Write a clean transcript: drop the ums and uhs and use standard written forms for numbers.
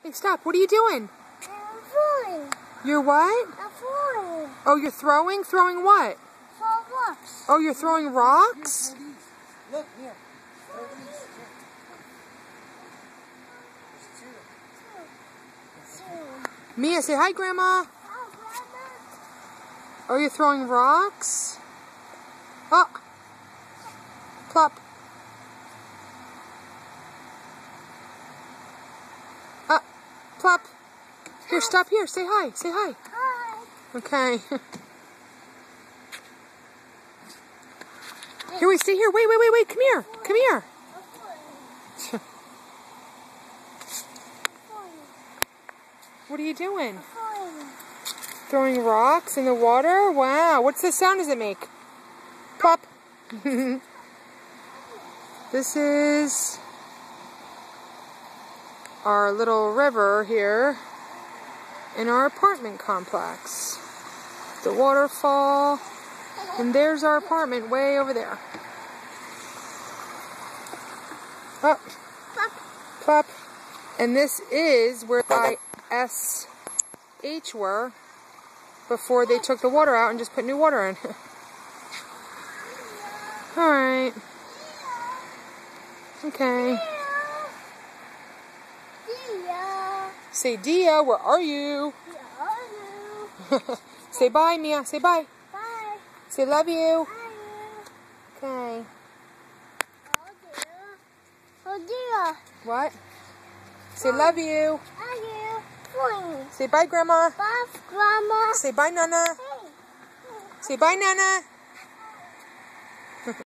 Hey, stop. What are you doing? I'm throwing. You're what? I'm throwing. Oh, you're throwing? Throwing what? Throw rocks. Oh, you're throwing rocks? Look, here. Mia, say hi, Grandma. Oh, Grandma. Oh, you're throwing rocks? Oh. Plop. Plop. Here, stop here. Say hi. Say hi. Hi. Okay. Here, wait, stay here. Wait. Come here. Come here. I'm What are you doing? throwing. Throwing rocks in the water? Wow. What's the sound does it make? Plop. This is our little river here in our apartment complex. The waterfall. And there's our apartment way over there. Up. Plop. And this is where ISH were before they took the water out and just put new water in. Alright. Okay. Dia. Say, Dia, where are you? Dia. Say bye, Mia. Say bye. Bye. Say love you. Bye. Okay. Oh, dear. What? Say love you. Are you throwing? Say bye, Grandma. Bye, Grandma. Say bye, Nana. Hey. Say bye, Nana.